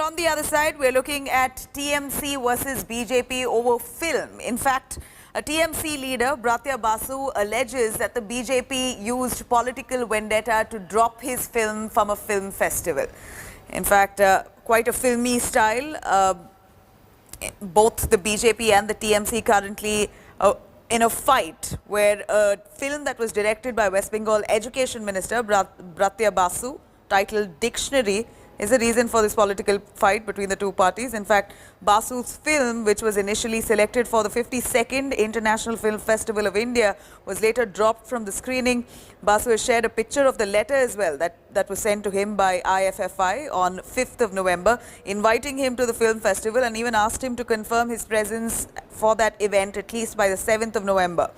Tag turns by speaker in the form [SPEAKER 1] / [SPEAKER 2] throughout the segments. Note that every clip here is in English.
[SPEAKER 1] on the other side, we're looking at TMC versus BJP over film. In fact, a TMC leader, Bratya Basu, alleges that the BJP used political vendetta to drop his film from a film festival. In fact, quite a filmy style. Both the BJP and the TMC currently in a fight where a film that was directed by West Bengal Education Minister Bratya Basu, titled Dictionary, is the reason for this political fight between the two parties. In fact, Basu's film, which was initially selected for the 52nd International Film Festival of India, was later dropped from the screening. Basu has shared a picture of the letter as well that was sent to him by IFFI on 5th of November, inviting him to the film festival and even asked him to confirm his presence for that event at least by the 7th of November.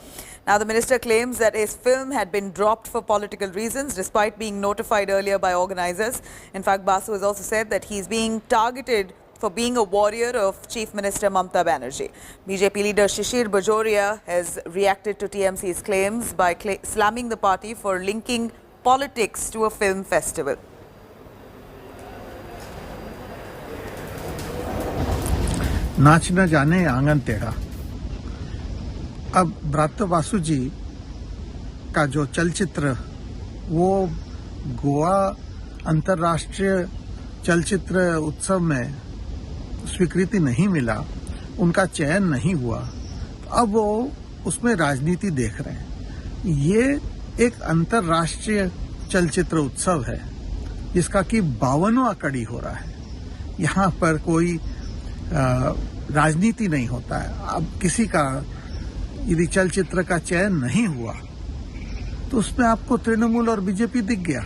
[SPEAKER 1] Now, the minister claims that his film had been dropped for political reasons, despite being notified earlier by organizers. In fact, Basu has also said that he's being targeted for being a warrior of Chief Minister Mamata Banerjee. BJP leader Shishir Bajoria has reacted to TMC's claims by slamming the party for linking politics to a film festival.
[SPEAKER 2] नाच न जाने आंगन टेढ़ा। अब ब्रात्य बासु जी का जो चलचित्र वो गोवा अंतर्राष्ट्रीय चलचित्र उत्सव में स्वीकृति नहीं मिला, उनका चयन नहीं हुआ, अब वो उसमें राजनीति देख रहे हैं। ये एक अंतर्राष्ट्रीय चलचित्र उत्सव है जिसका कि 52वां कड़ी हो रहा है। यहाँ पर कोई राजनीति नहीं होता है। अब किसी का यदि चलचित्र का चयन नहीं हुआ तो उसमें आपको तृणमूल और बीजेपी दिख गया।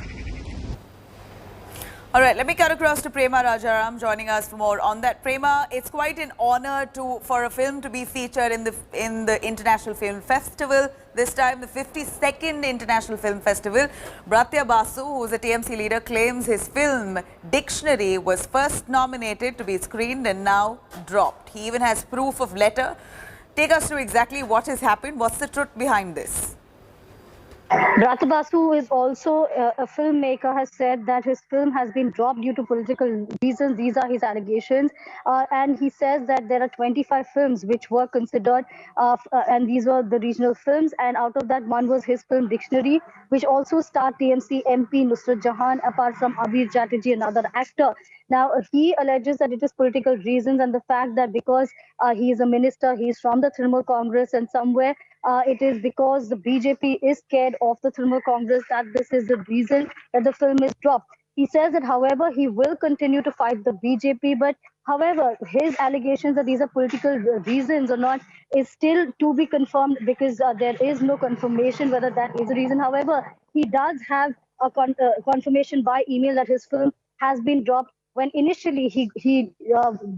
[SPEAKER 1] All right, let me cut across to Prema Rajaram joining us for more on that. Prema, it's quite an honor for a film to be featured in the International Film Festival. This time, the 52nd International Film Festival. Bratya Basu, who is a TMC leader, claims his film Dictionary was first nominated to be screened and now dropped. He even has proof of letter. Take us through exactly what has happened. What's the truth behind this?
[SPEAKER 3] Bratya Basu is also a filmmaker, has said that his film has been dropped due to political reasons. These are his allegations. And he says that there are 25 films which were considered, and these were the regional films. And out of that, one was his film Dictionary, which also starred TMC MP Nusrat Jahan, apart from Abir Chatterjee, another actor. Now, he alleges that it is political reasons and the fact that because he is a minister, he is from the Trinamool Congress, and somewhere it is because the BJP is scared of the Trinamool Congress that this is the reason that the film is dropped. He says that, however, he will continue to fight the BJP, but however, his allegations that these are political reasons or not is still to be confirmed because there is no confirmation whether that is the reason. However, he does have a confirmation by email that his film has been dropped when initially he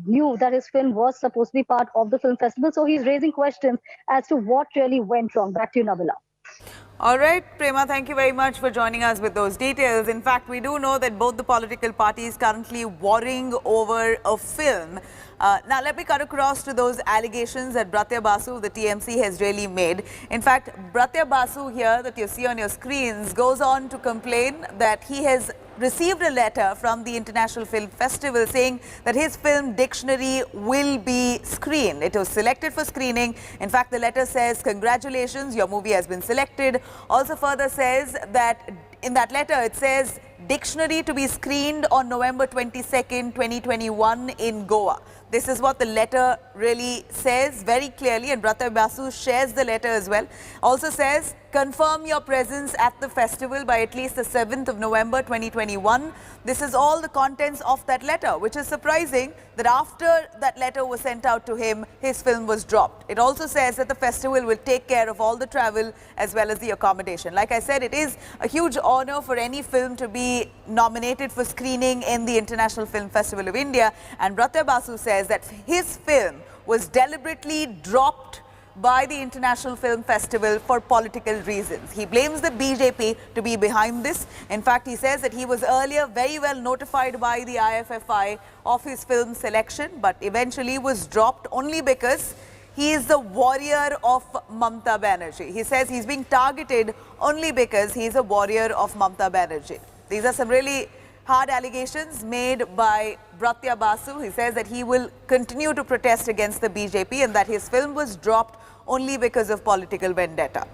[SPEAKER 3] knew that his film was supposed to be part of the film festival. So he's raising questions as to what really went wrong. Back to you, Nabila.
[SPEAKER 1] All right, Prema, thank you very much for joining us with those details. In fact, we do know that both the political parties currently warring over a film. Now, let me cut across to those allegations that Bratya Basu, the TMC, has really made. In fact, Bratya Basu here that you see on your screens goes on to complain that he has received a letter from the International Film Festival saying that his film Dictionary will be screened. It was selected for screening. In fact, the letter says, congratulations, your movie has been selected. Also further says that in that letter, it says Dictionary to be screened on November 22nd, 2021 in Goa. This is what the letter really says very clearly, and Bratya Basu shares the letter as well. Also says, confirm your presence at the festival by at least the 7th of November 2021. This is all the contents of that letter, which is surprising that after that letter was sent out to him, his film was dropped. It also says that the festival will take care of all the travel as well as the accommodation. Like I said, it is a huge honor for any film to be nominated for screening in the International Film Festival of India, and Bratya Basu says that his film was deliberately dropped by the International Film Festival for political reasons. He blames the BJP to be behind this. In fact, he says that he was earlier very well notified by the IFFI of his film selection, but eventually was dropped only because he is the warrior of Mamata Banerjee. He says he's being targeted only because he is a warrior of Mamata Banerjee. These are some really hard allegations made by Bratya Basu. He says that he will continue to protest against the BJP and that his film was dropped only because of political vendetta.